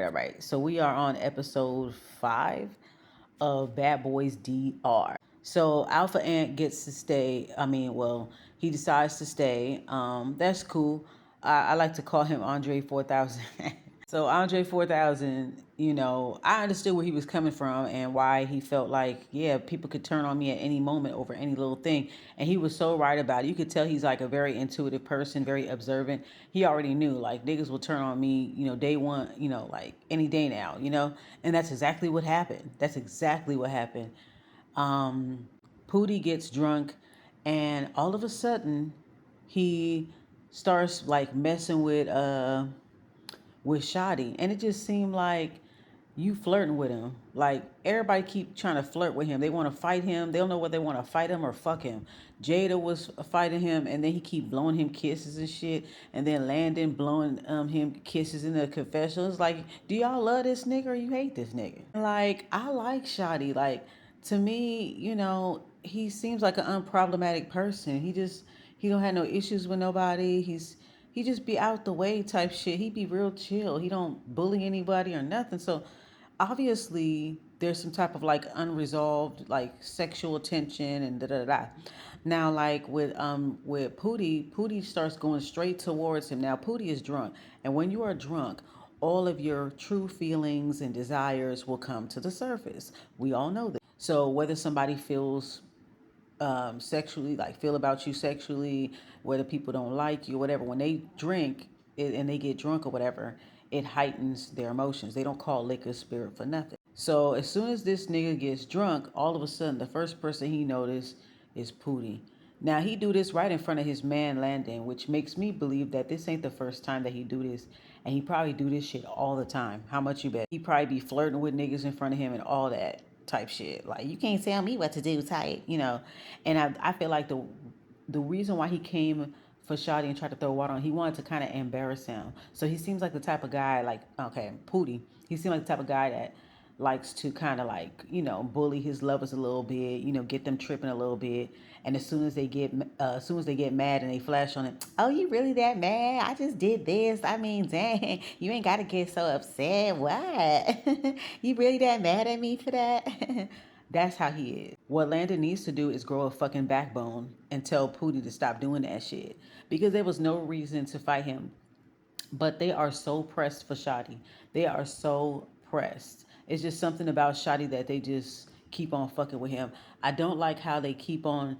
all right. So we are on episode 5 of Bad Boys DR. So Alpha Ant gets to stay. He decides to stay. That's cool. I like to call him Andre 4000. So Andre 4000, I understood where he was coming from and why he felt like, yeah, people could turn on me at any moment over any little thing. And he was so right about it. You could tell he's like a very intuitive person, very observant. He already knew like niggas will turn on me, day one, like any day now, and that's exactly what happened. That's exactly what happened. Pootie gets drunk and all of a sudden he starts like messing with Shotty, and it just seemed like you flirting with him. Like everybody keep trying to flirt with him. They want to fight him. They don't know whether they want to fight him or fuck him. Jada was fighting him, and then he keep blowing him kisses and shit. And then Landon blowing him kisses in the confessional. It's like, do y'all love this nigga or you hate this nigga? Like I like Shotty. Like to me, he seems like an unproblematic person. He don't have no issues with nobody. He just be out the way type shit. He be real chill. He don't bully anybody or nothing. So obviously there's some type of like unresolved like sexual tension and da da da. Now like with Pootie starts going straight towards him. Now Pootie is drunk, and when you are drunk, all of your true feelings and desires will come to the surface. We all know that. So whether somebody feels sexually, like feel about you sexually, whether people don't like you, whatever. When they drink and they get drunk or whatever, it heightens their emotions. They don't call liquor spirit for nothing. So as soon as this nigga gets drunk, all of a sudden the first person he noticed is Pootie. Now he do this right in front of his man Landon, which makes me believe that this ain't the first time that he do this, and he probably do this shit all the time. How much you bet? He probably be flirting with niggas in front of him and all that type shit. Like you can't tell me what to do type. And I feel like the reason why he came for Shotty and tried to throw water on, he wanted to kind of embarrass him. So he seems like the type of guy, like, okay, Pootie, he seemed like the type of guy that likes to kind of like, bully his lovers a little bit, get them tripping a little bit. And as soon as they get mad and they flash on it, oh, you really that mad? I just did this. I mean, dang, you ain't got to get so upset. What? You really that mad at me for that? That's how he is. What Landon needs to do is grow a fucking backbone and tell Pootie to stop doing that shit. Because there was no reason to fight him. But they are so pressed for Shotty. They are so pressed. It's just something about Shotty that they just keep on fucking with him. I don't like how they keep on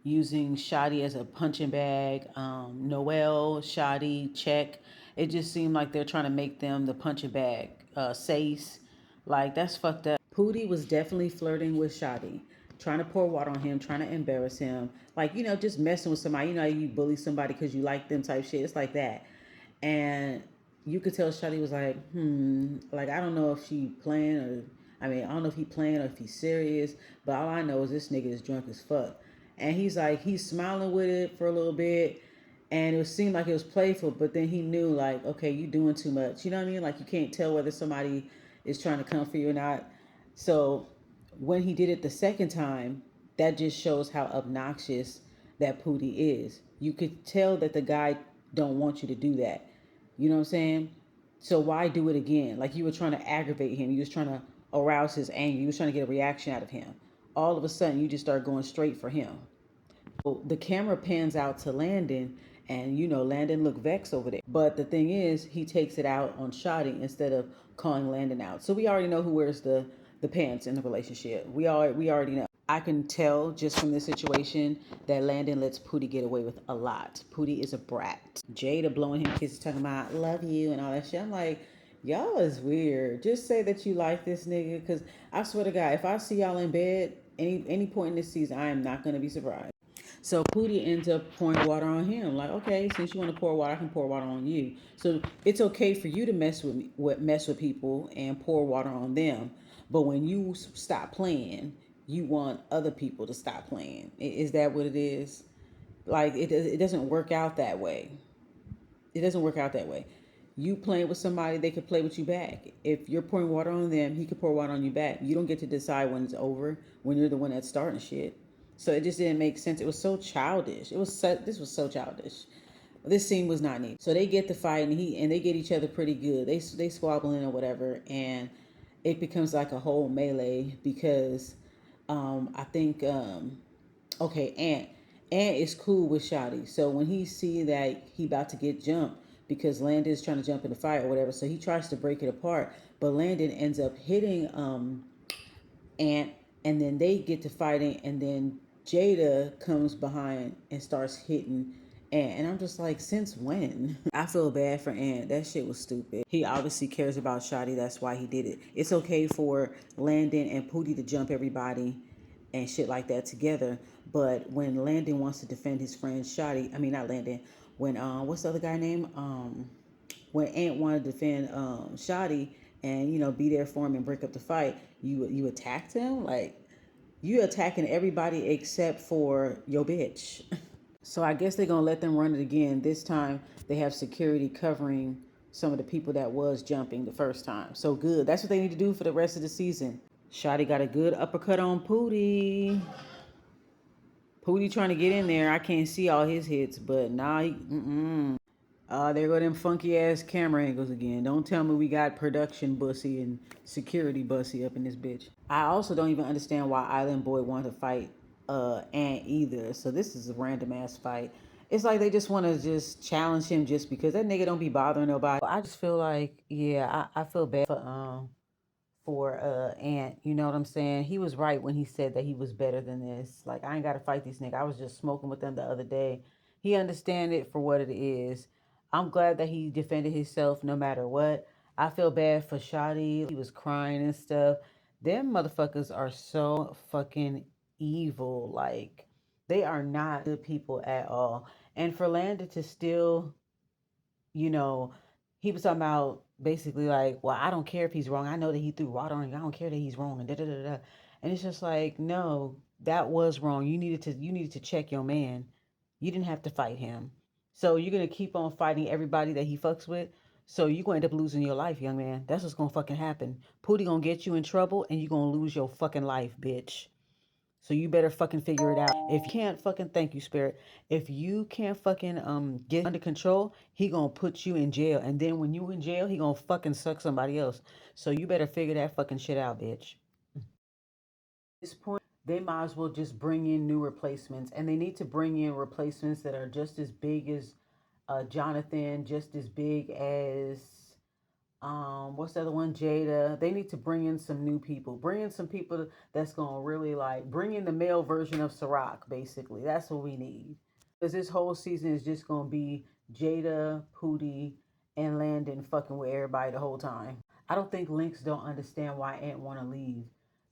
using Shotty as a punching bag. Noel, Shotty, Check. It just seemed like they're trying to make them the punching bag. Sace. Like, that's fucked up. Pootie was definitely flirting with Shotty, trying to pour water on him, trying to embarrass him. Like, just messing with somebody. You bully somebody because you like them type shit. It's like that. And you could tell Shotty was like, like, I don't know if she playing or, I don't know if he playing or if he's serious, but all I know is this nigga is drunk as fuck. And he's smiling with it for a little bit, and it seemed like it was playful, but then he knew, like, okay, you doing too much. You know what I mean? Like, you can't tell whether somebody is trying to come for you or not. So when he did it the second time, that just shows how obnoxious that Pootie is. You could tell that the guy don't want you to do that. You know what I'm saying? So why do it again? Like you were trying to aggravate him. You was trying to arouse his anger. You was trying to get a reaction out of him. All of a sudden, you just start going straight for him. So the camera pans out to Landon, and Landon looked vexed over there. But the thing is, he takes it out on Shotty instead of calling Landon out. So we already know who wears the pants in the relationship. We already know. I can tell just from this situation that Landon lets Pootie get away with a lot. Pootie is a brat. Jada blowing him kisses, talking about love you and all that shit. I'm like, y'all is weird. Just say that you like this nigga, because I swear to God, if I see y'all in bed any point in this season, I am not gonna be surprised. So Pootie ends up pouring water on him. Like, okay, since you want to pour water, I can pour water on you. So it's okay for you to mess with people and pour water on them. But when you stop playing, you want other people to stop playing. Is that what it is? Like, it doesn't work out that way. It doesn't work out that way. You playing with somebody, they could play with you back. If you're pouring water on them, he could pour water on you back. You don't get to decide when it's over, when you're the one that's starting shit. So it just didn't make sense. It was so childish. This was so childish. This scene was not needed. So they get to fight, and they get each other pretty good. They squabbling or whatever, and it becomes like a whole melee because I think okay, Ant is cool with Shotty. So when he see that he about to get jumped because Landon's trying to jump in the fight or whatever, so he tries to break it apart, but Landon ends up hitting Ant, and then they get to fighting, and then Jada comes behind and starts hitting Ant. And I'm just like, since when? I feel bad for Ant. That shit was stupid. He obviously cares about Shotty. That's why he did it. It's okay for Landon and Pootie to jump everybody and shit like that together. But when Landon wants to defend his friend Shotty, I mean not Landon, when what's the other guy name? When Ant wanted to defend Shotty and be there for him and break up the fight, you attacked him. Like, you attacking everybody except for your bitch. So I guess they're gonna let them run it again. This time they have security covering some of the people that was jumping the first time. So good. That's what they need to do for the rest of the season. Shotty got a good uppercut on Pootie. Pootie trying to get in there. I can't see all his hits, but nah, there go them funky ass camera angles again. Don't tell me we got production bussy and security bussy up in this bitch. I also don't even understand why Island Boy wanted to fight Ant either. So this is a random ass fight. It's like they just want to just challenge him just because that nigga don't be bothering nobody. I just feel like, yeah, I feel bad for Ant. You know what I'm saying? He was right when he said that he was better than this. Like, I ain't gotta fight these niggas. I was just smoking with them the other day. He understand it for what it is. I'm glad that he defended himself no matter what. I feel bad for Shotty. He was crying and stuff. Them motherfuckers are so fucking evil. Like, they are not good people at all. And for Landa to still, you know, he was talking about basically like, well, I don't care if he's wrong. I know that he threw water on you. I don't care that he's wrong and da da da da. And it's just like, no, that was wrong. You needed to check your man. You didn't have to fight him. So you're gonna keep on fighting everybody that he fucks with. So you're gonna end up losing your life, young man. That's what's gonna fucking happen. Pootie gonna get you in trouble and you're gonna lose your fucking life, bitch. So you better fucking figure it out. If you can't fucking thank you, Spirit. If you can't fucking get under control, he gonna put you in jail. And then when you in jail, he gonna fucking suck somebody else. So you better figure that fucking shit out, bitch. At this point, they might as well just bring in new replacements. And they need to bring in replacements that are just as big as Jonathan, just as big as what's the other one, Jada. They need to bring in some new people, bring in some people that's gonna really like bring in the male version of Ciroc. Basically, that's what we need, because this whole season is just gonna be Jada, Pootie, and Landon fucking with everybody the whole time. I don't think Lynx don't understand why Ant want to leave,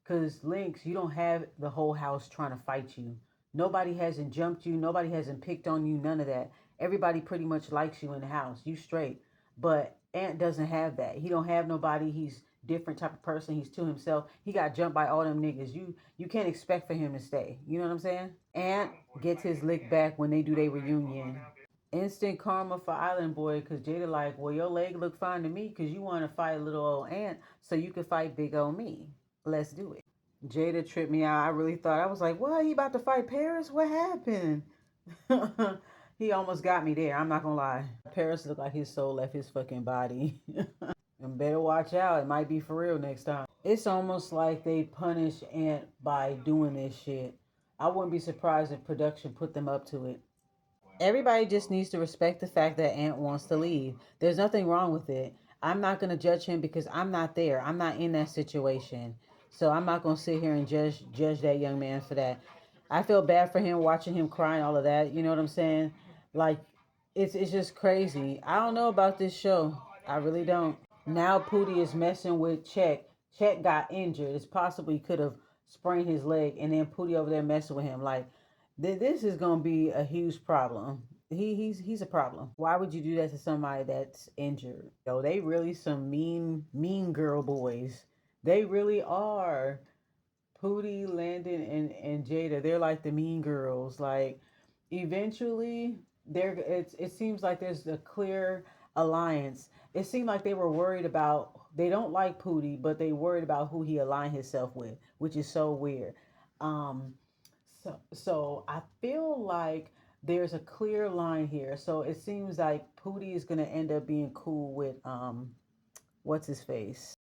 because Lynx, you don't have the whole house trying to fight you. Nobody hasn't jumped you, nobody hasn't picked on you, none of that. Everybody pretty much likes you in the house, you straight. But Ant doesn't have that. He don't have nobody. He's different type of person. He's to himself. He got jumped by all them niggas. You can't expect for him to stay. You know what I'm saying? Ant gets his lick back when they do their reunion. Instant karma for Island Boy, because Jada like, well, your leg look fine to me because you want to fight little old Ant so you can fight big old me. Let's do it. Jada tripped me out. I really thought, I was like, what? He about to fight Paris? What happened? He almost got me there. I'm not gonna lie. Paris looked like his soul left his fucking body. And better watch out. It might be for real next time. It's almost like they punish Ant by doing this shit. I wouldn't be surprised if production put them up to it. Everybody just needs to respect the fact that Ant wants to leave. There's nothing wrong with it. I'm not going to judge him because I'm not there. I'm not in that situation. So I'm not going to sit here and judge that young man for that. I feel bad for him watching him cry and all of that. You know what I'm saying? Like, it's just crazy. I don't know about this show. I really don't. Now Pootie is messing with Check. Check got injured. It's possible he could have sprained his leg, and then Pootie over there messing with him. Like, this is gonna be a huge problem. He's a problem. Why would you do that to somebody that's injured? Yo, they really some mean girl boys. They really are. Pootie, Landon, and Jada. They're like the mean girls. Like, eventually, it seems like there's a clear alliance. It seemed like they were worried about, they don't like Pootie, but they worried about who he aligned himself with, which is so weird. Um, so I feel like there's a clear line here. So it seems like Pootie is gonna end up being cool with what's his face?